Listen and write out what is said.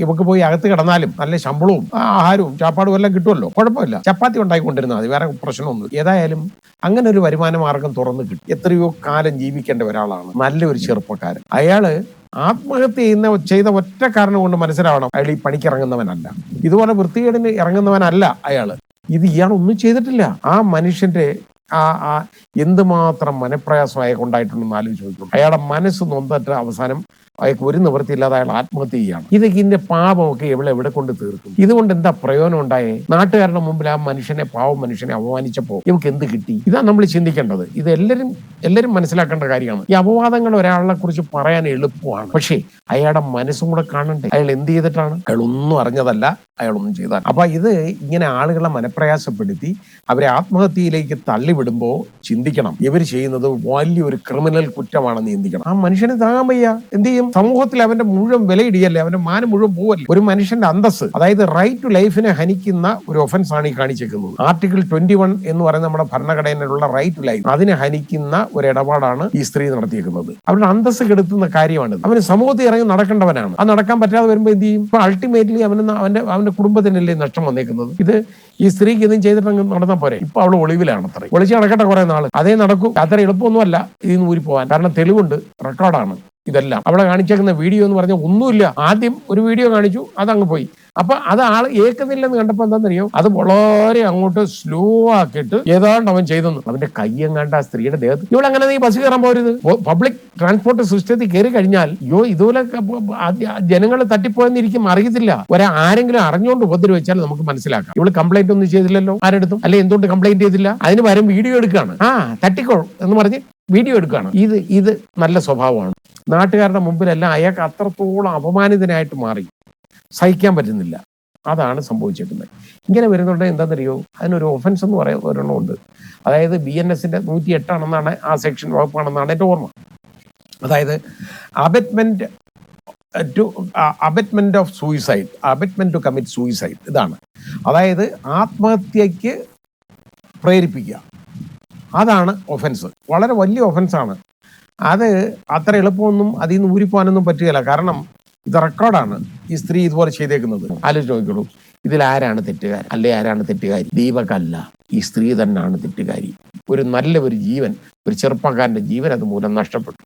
ഇവക്ക് പോയി അകത്ത് കിടന്നാലും നല്ല ശമ്പളവും ആഹാരവും ചാപ്പാടും എല്ലാം കിട്ടുമല്ലോ, കുഴപ്പമില്ല. ചപ്പാത്തി ഉണ്ടായിക്കൊണ്ടിരുന്നാൽ മതി, വേറെ പ്രശ്നമൊന്നും. ഏതായാലും അങ്ങനെ ഒരു വരുമാന മാർഗം തുറന്നു കിട്ടി. എത്രയോ കാലം ജീവിക്കേണ്ട ഒരാളാണ്, നല്ലൊരു ചെറുപ്പക്കാരൻ. അയാള് ആത്മഹത്യ ചെയ്ത ഒറ്റ കാരണം കൊണ്ട് മനസ്സിലാവണം, അയാൾ ഈ പണിക്ക് ഇറങ്ങുന്നവനല്ല, ഇതുപോലെ വൃത്തികേടിന് ഇറങ്ങുന്നവനല്ല അയാള്. ഇയാളൊന്നും ചെയ്തിട്ടില്ല. ആ മനുഷ്യന്റെ എന്തുമാത്രം മനപ്രയാസം അയാൾക്ക് ഉണ്ടായിട്ടുണ്ടെന്ന് ആലോചിച്ച് നോക്കും. അയാളുടെ മനസ്സ് നൊന്നിട്ട് അവസാനം അയാൾക്ക് ഒരു നിവൃത്തിയില്ലാതെ അയാൾ ആത്മഹത്യ ചെയ്യാണ്. ഇതിന്റെ പാപമൊക്കെ എവിടെ കൊണ്ട് തീർക്കും? ഇതുകൊണ്ട് എന്താ പ്രയോജനം ഉണ്ടായേ? നാട്ടുകാരുടെ മുമ്പിൽ ആ പാവം മനുഷ്യനെ അപമാനിച്ചപ്പോ ഇവർക്ക് എന്ത് കിട്ടി? ഇതാണ് നമ്മൾ ചിന്തിക്കേണ്ടത്. ഇത് എല്ലാവരും മനസ്സിലാക്കേണ്ട കാര്യമാണ്. ഈ അപവാദങ്ങൾ ഒരാളെ കുറിച്ച് പറയാൻ എളുപ്പമാണ്, പക്ഷേ അയാളുടെ മനസ്സും കൂടെ കാണണ്ടേ. അയാൾ എന്ത് ചെയ്തിട്ടാണ്? അയാൾ ഒന്നും അറിഞ്ഞതല്ല, അയാളൊന്നും ചെയ്താൽ. അപ്പൊ ഇത് ഇങ്ങനെ ആളുകളെ മനപ്രയാസപ്പെടുത്തി അവരെ ആത്മഹത്യയിലേക്ക് തള്ളിവിടുമ്പോ ചിന്തിക്കണം, ഇവർ ചെയ്യുന്നത് വലിയൊരു ക്രിമിനൽ കുറ്റമാണെന്ന് ചിന്തിക്കണം. ആ മനുഷ്യനെ താങ്ങാൻ വയ്യ, എന്ത് ചെയ്യും? സമൂഹത്തിൽ അവന്റെ മുഴുവൻ വിലയിടിയല്ലേ, അവന്റെ മാനം മുഴുവൻ പോവല്ലേ. ഒരു മനുഷ്യന്റെ അന്തസ്, അതായത് റൈറ്റ് ടു ലൈഫിനെ ഹനിക്കുന്ന ഒരു ഒഫൻസ് ആണ് ഈ കാണിച്ചേക്കുന്നത്. ആർട്ടിക്കിൾ 21 എന്ന് പറയുന്ന നമ്മുടെ ഭരണഘടനയിലുള്ള റൈറ്റ് ടു ലൈഫ്, അതിനെ ഹനിക്കുന്ന ഒരു ഇടപാടാണ് ഈ സ്ത്രീ നടത്തിയേക്കുന്നത്. അവരുടെ അന്തസ് കെടുത്തുന്ന കാര്യമാണ്. അവന് സമൂഹത്തിൽ ഇറങ്ങി നടക്കേണ്ടവനാണ്. അത് നടക്കാൻ പറ്റാതെ വരുമ്പോൾ എന്ത് ചെയ്യും? ഇപ്പൊ അൾട്ടിമേറ്റ്ലി അവന്റെ കുടുംബത്തിനല്ലേ നഷ്ടം വന്നേക്കുന്നത്. ഇത് ഈ സ്ത്രീക്ക് ഇതും ചെയ്തിട്ട് നടന്നാൽ പോരെ. ഇപ്പൊ അവള് ഒളിവിലാണ്. അത്ര ഒളിച്ച് നടക്കട്ടെ കുറെ നാള്, അതേ നടക്കും. അത്ര എളുപ്പമൊന്നുമല്ല ഇതിന്ന് ഊരി പോകാൻ. കാരണം തെളിവുണ്ട്, റെക്കോർഡാണ് ഇതെല്ലാം. അവളെ കാണിച്ചേക്കുന്ന വീഡിയോ എന്ന് പറഞ്ഞാൽ ഒന്നുമില്ല. ആദ്യം ഒരു വീഡിയോ കാണിച്ചു, അതങ്ങ് പോയി. അപ്പൊ അത് ആള് ഏക്കുന്നില്ലെന്ന് കണ്ടപ്പോ എന്താണെന്നറിയോ, അത് വളരെ അങ്ങോട്ട് സ്ലോ ആക്കിയിട്ട് ഏതാണ്ട് അവൻ ചെയ്തെന്ന്. അവന്റെ കയ്യെങ്ങാണ്ട് ആ സ്ത്രീയുടെ ദേഹത്ത്. ഇവളങ്ങനെ നീ ബസ് കയറാൻ പോരുത്. പബ്ലിക് ട്രാൻസ്പോർട്ട് സിസ്റ്റത്തിൽ കയറി കഴിഞ്ഞാൽ ഇതുപോലെ ജനങ്ങൾ തട്ടിപ്പോയെന്നിരിക്കും, അറിയത്തില്ല. ആരെങ്കിലും അറിഞ്ഞുകൊണ്ട് ഉപദ്രവിച്ചാൽ നമുക്ക് മനസ്സിലാക്കാം. ഇവള് കംപ്ലൈന്റ് ഒന്നും ചെയ്തില്ലല്ലോ ആരെടുത്തും. അല്ലെ എന്തുകൊണ്ട് കംപ്ലൈന്റ് ചെയ്തില്ല? അതിന് പകരം വീഡിയോ എടുക്കുകയാണ്. തട്ടിക്കോ എന്ന് പറഞ്ഞ് വീഡിയോ എടുക്കുകയാണ്. ഇത് നല്ല സ്വഭാവമാണ്. നാട്ടുകാരുടെ മുമ്പിലെല്ലാം അയാൾക്ക് അത്രത്തോളം അപമാനിതനായിട്ട് മാറി, സഹിക്കാൻ പറ്റുന്നില്ല. അതാണ് സംഭവിച്ചേക്കുന്നത്. ഇങ്ങനെ വരുന്നുണ്ട് എന്താണെന്നറിയോ, അതിനൊരു ഒഫൻസ് എന്ന് പറയുന്ന ഒരെണ്ണമുണ്ട്. അതായത് BNS 108 ആണെന്നാണ് ആ സെക്ഷൻ, വകുപ്പാണെന്നാണ് എൻ്റെ ഓർമ്മ. അതായത് abetment of suicide, abetment to commit suicide. ഇതാണ്, അതായത് ആത്മഹത്യക്ക് പ്രേരിപ്പിക്കുക. അതാണ് ഒഫൻസ്. വളരെ വലിയ ഒഫൻസാണ് അത്. അത്ര എളുപ്പമൊന്നും അതിൽ നിന്ന് ഊരിപ്പോകാനൊന്നും പറ്റുകയില്ല. കാരണം ഇത് റെക്കോർഡാണ്. ഈ സ്ത്രീ ഇതുപോലെ ചെയ്തേക്കുന്നത്. ആലോചിച്ച് നോക്കിക്കോളൂ, ഇതിൽ ആരാണ് തെറ്റുകാരൻ? അല്ലെ ആരാണ് തെറ്റുകാരി? ദീപകല്ല, ഈ സ്ത്രീ തന്നെയാണ് തെറ്റുകാരി. ഒരു ജീവൻ, ഒരു ചെറുപ്പക്കാരന്റെ ജീവൻ അതുമൂലം നഷ്ടപ്പെട്ടു.